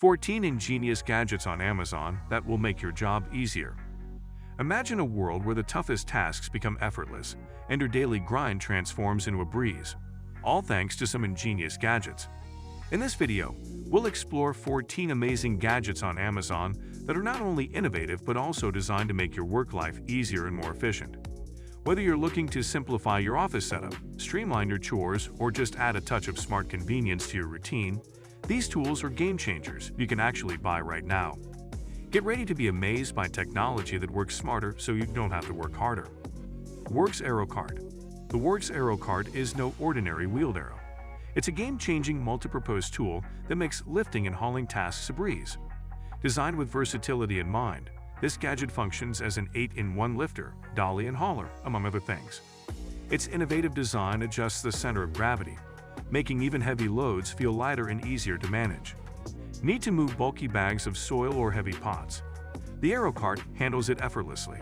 14 ingenious gadgets on Amazon that will make your job easier. Imagine a world where the toughest tasks become effortless and your daily grind transforms into a breeze, all thanks to some ingenious gadgets. In this video, we'll explore 14 amazing gadgets on Amazon that are not only innovative but also designed to make your work life easier and more efficient. Whether you're looking to simplify your office setup, streamline your chores, or just add a touch of smart convenience to your routine, these tools are game changers you can actually buy right now. Get ready to be amazed by technology that works smarter so you don't have to work harder. Works Arrow Cart. The Works Arrow Cart is no ordinary wheeled arrow. It's a game-changing multi-purpose tool that makes lifting and hauling tasks a breeze. Designed with versatility in mind, this gadget functions as an 8-in-1 lifter, dolly, and hauler, among other things. Its innovative design adjusts the center of gravity, making even heavy loads feel lighter and easier to manage. Need to move bulky bags of soil or heavy pots? The Arrow Cart handles it effortlessly.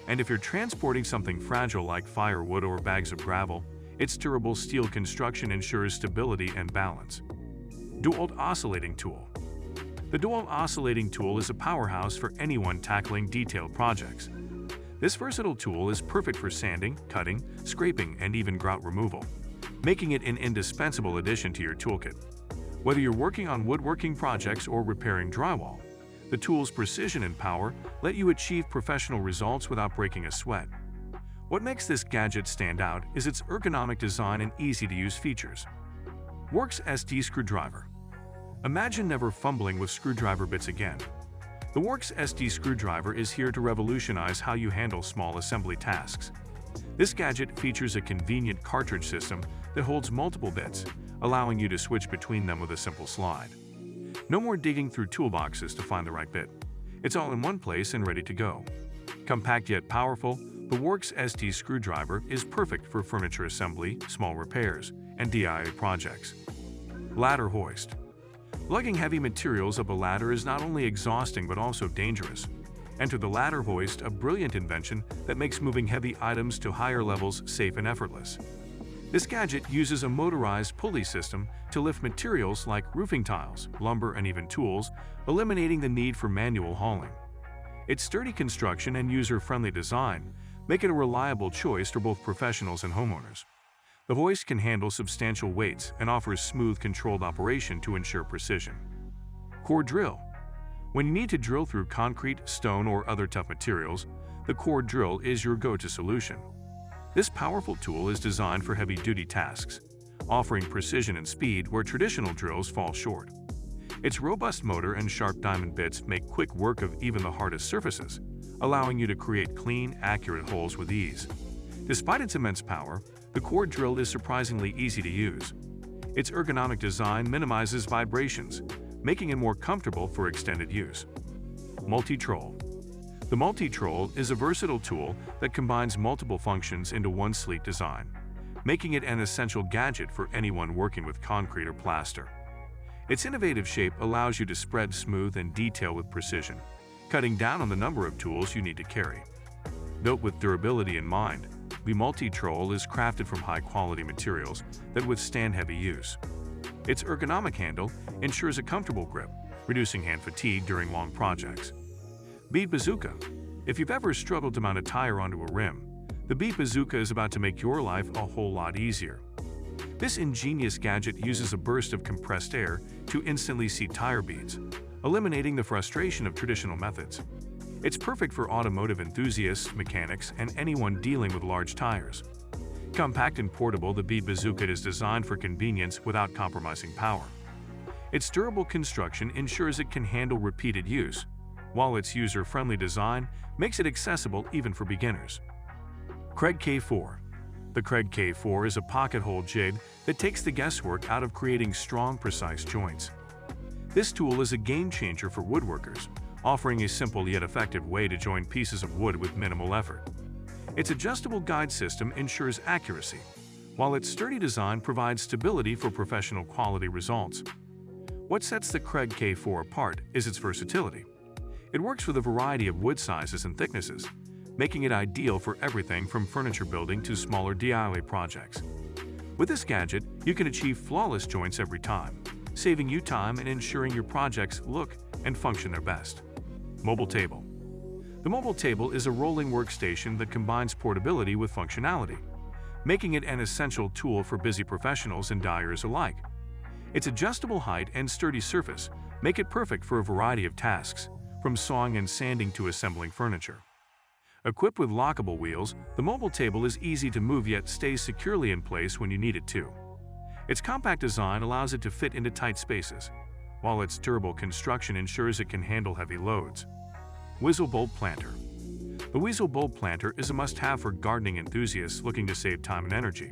And if you're transporting something fragile like firewood or bags of gravel, its durable steel construction ensures stability and balance. Dual Oscillating Tool. The Dual Oscillating Tool is a powerhouse for anyone tackling detailed projects. This versatile tool is perfect for sanding, cutting, scraping, and even grout removal, making it an indispensable addition to your toolkit. Whether you're working on woodworking projects or repairing drywall, the tool's precision and power let you achieve professional results without breaking a sweat. What makes this gadget stand out is its ergonomic design and easy-to-use features. Works SD Screwdriver. Imagine never fumbling with screwdriver bits again. The Works SD Screwdriver is here to revolutionize how you handle small assembly tasks. This gadget features a convenient cartridge system that holds multiple bits, allowing you to switch between them with a simple slide. No more digging through toolboxes to find the right bit. It's all in one place and ready to go. Compact yet powerful, the Works SD Screwdriver is perfect for furniture assembly, small repairs, and DIY projects. Ladder Hoist. Lugging heavy materials up a ladder is not only exhausting but also dangerous. Enter the Ladder Hoist, a brilliant invention that makes moving heavy items to higher levels safe and effortless. This gadget uses a motorized pulley system to lift materials like roofing tiles, lumber, and even tools, eliminating the need for manual hauling. Its sturdy construction and user-friendly design make it a reliable choice for both professionals and homeowners. The hoist can handle substantial weights and offers smooth, controlled operation to ensure precision. Core Drill. When you need to drill through concrete, stone, or other tough materials, the core drill is your go-to solution. This powerful tool is designed for heavy-duty tasks, offering precision and speed where traditional drills fall short. Its robust motor and sharp diamond bits make quick work of even the hardest surfaces, allowing you to create clean, accurate holes with ease. Despite its immense power, the core drill is surprisingly easy to use. Its ergonomic design minimizes vibrations, making it more comfortable for extended use. Multi-Troll. The Multi-Troll is a versatile tool that combines multiple functions into one sleek design, making it an essential gadget for anyone working with concrete or plaster. Its innovative shape allows you to spread smooth and detail with precision, cutting down on the number of tools you need to carry. Built with durability in mind, the Multi-Troll is crafted from high-quality materials that withstand heavy use. Its ergonomic handle ensures a comfortable grip, reducing hand fatigue during long projects. Bead Bazooka. If you've ever struggled to mount a tire onto a rim, the Bead Bazooka is about to make your life a whole lot easier. This ingenious gadget uses a burst of compressed air to instantly seat tire beads, eliminating the frustration of traditional methods. It's perfect for automotive enthusiasts, mechanics, and anyone dealing with large tires. Compact and portable, the Bead Bazooka is designed for convenience without compromising power. Its durable construction ensures it can handle repeated use, while its user-friendly design makes it accessible even for beginners. Kreg K4. The Kreg K4 is a pocket hole jig that takes the guesswork out of creating strong, precise joints. This tool is a game-changer for woodworkers, offering a simple yet effective way to join pieces of wood with minimal effort. Its adjustable guide system ensures accuracy, while its sturdy design provides stability for professional quality results. What sets the Kreg K4 apart is its versatility. It works with a variety of wood sizes and thicknesses, making it ideal for everything from furniture building to smaller DIY projects. With this gadget, you can achieve flawless joints every time, saving you time and ensuring your projects look and function their best. Mobile table. The mobile table is a rolling workstation that combines portability with functionality, making it an essential tool for busy professionals and dyers alike. Its adjustable height and sturdy surface make it perfect for a variety of tasks, from sawing and sanding to assembling furniture. Equipped with lockable wheels, the mobile table is easy to move yet stays securely in place when you need it to. Its compact design allows it to fit into tight spaces, while its durable construction ensures it can handle heavy loads. Weasel Bulb Planter. The Weasel Bulb Planter is a must-have for gardening enthusiasts looking to save time and energy.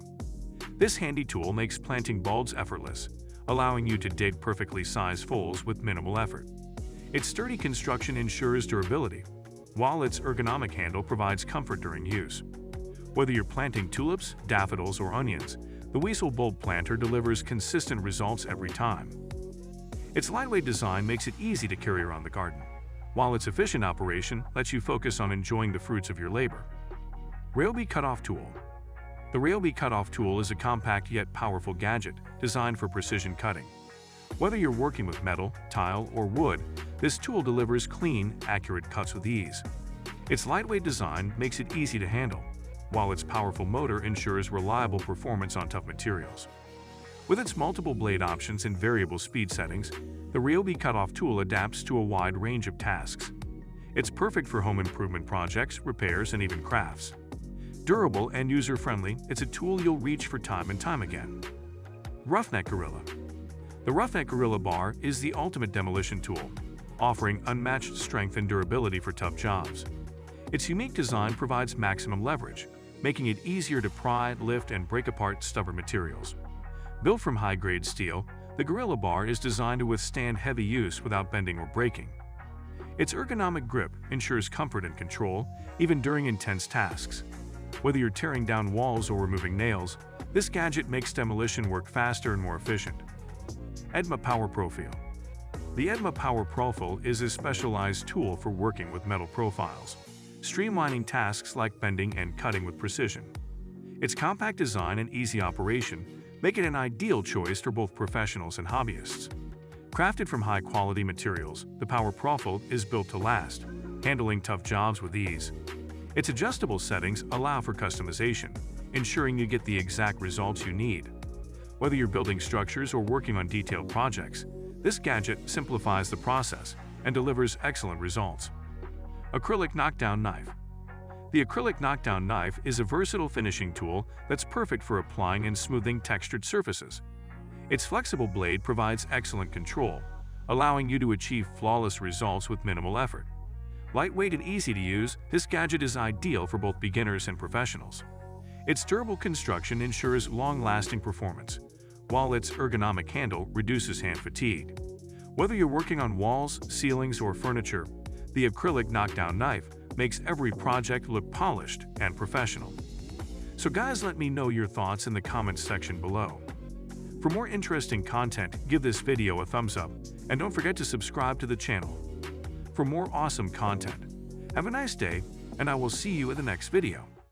This handy tool makes planting bulbs effortless, allowing you to dig perfectly sized holes with minimal effort. Its sturdy construction ensures durability, while its ergonomic handle provides comfort during use. Whether you're planting tulips, daffodils, or onions, the Weasel Bulb Planter delivers consistent results every time. Its lightweight design makes it easy to carry around the garden, while its efficient operation lets you focus on enjoying the fruits of your labor. Railbee Cutoff Tool. The Railbee Cutoff Tool is a compact yet powerful gadget designed for precision cutting. Whether you're working with metal, tile, or wood, this tool delivers clean, accurate cuts with ease. Its lightweight design makes it easy to handle, while its powerful motor ensures reliable performance on tough materials. With its multiple blade options and variable speed settings, the Railbee Cutoff Tool adapts to a wide range of tasks. It's perfect for home improvement projects, repairs, and even crafts. Durable and user-friendly, it's a tool you'll reach for time and time again. Roughneck Gorilla. The Roughneck Gorilla Bar is the ultimate demolition tool, offering unmatched strength and durability for tough jobs. Its unique design provides maximum leverage, making it easier to pry, lift, and break apart stubborn materials. Built from high-grade steel, the Gorilla Bar is designed to withstand heavy use without bending or breaking. Its ergonomic grip ensures comfort and control, even during intense tasks. Whether you're tearing down walls or removing nails, this gadget makes demolition work faster and more efficient. Edma Power Profile. The Edma Power Profile is a specialized tool for working with metal profiles, streamlining tasks like bending and cutting with precision. Its compact design and easy operation make it an ideal choice for both professionals and hobbyists. Crafted from high-quality materials, the Power Profile is built to last, handling tough jobs with ease. Its adjustable settings allow for customization, ensuring you get the exact results you need. Whether you're building structures or working on detailed projects, this gadget simplifies the process and delivers excellent results. Acrylic Knockdown Knife. The acrylic knockdown knife is a versatile finishing tool that's perfect for applying and smoothing textured surfaces. Its flexible blade provides excellent control, allowing you to achieve flawless results with minimal effort. Lightweight and easy to use, this gadget is ideal for both beginners and professionals. Its durable construction ensures long-lasting performance, while its ergonomic handle reduces hand fatigue. Whether you're working on walls, ceilings, or furniture, the acrylic knockdown knife makes every project look polished and professional. So guys, let me know your thoughts in the comments section below. For more interesting content, give this video a thumbs up, and don't forget to subscribe to the channel for more awesome content. Have a nice day, and I will see you in the next video.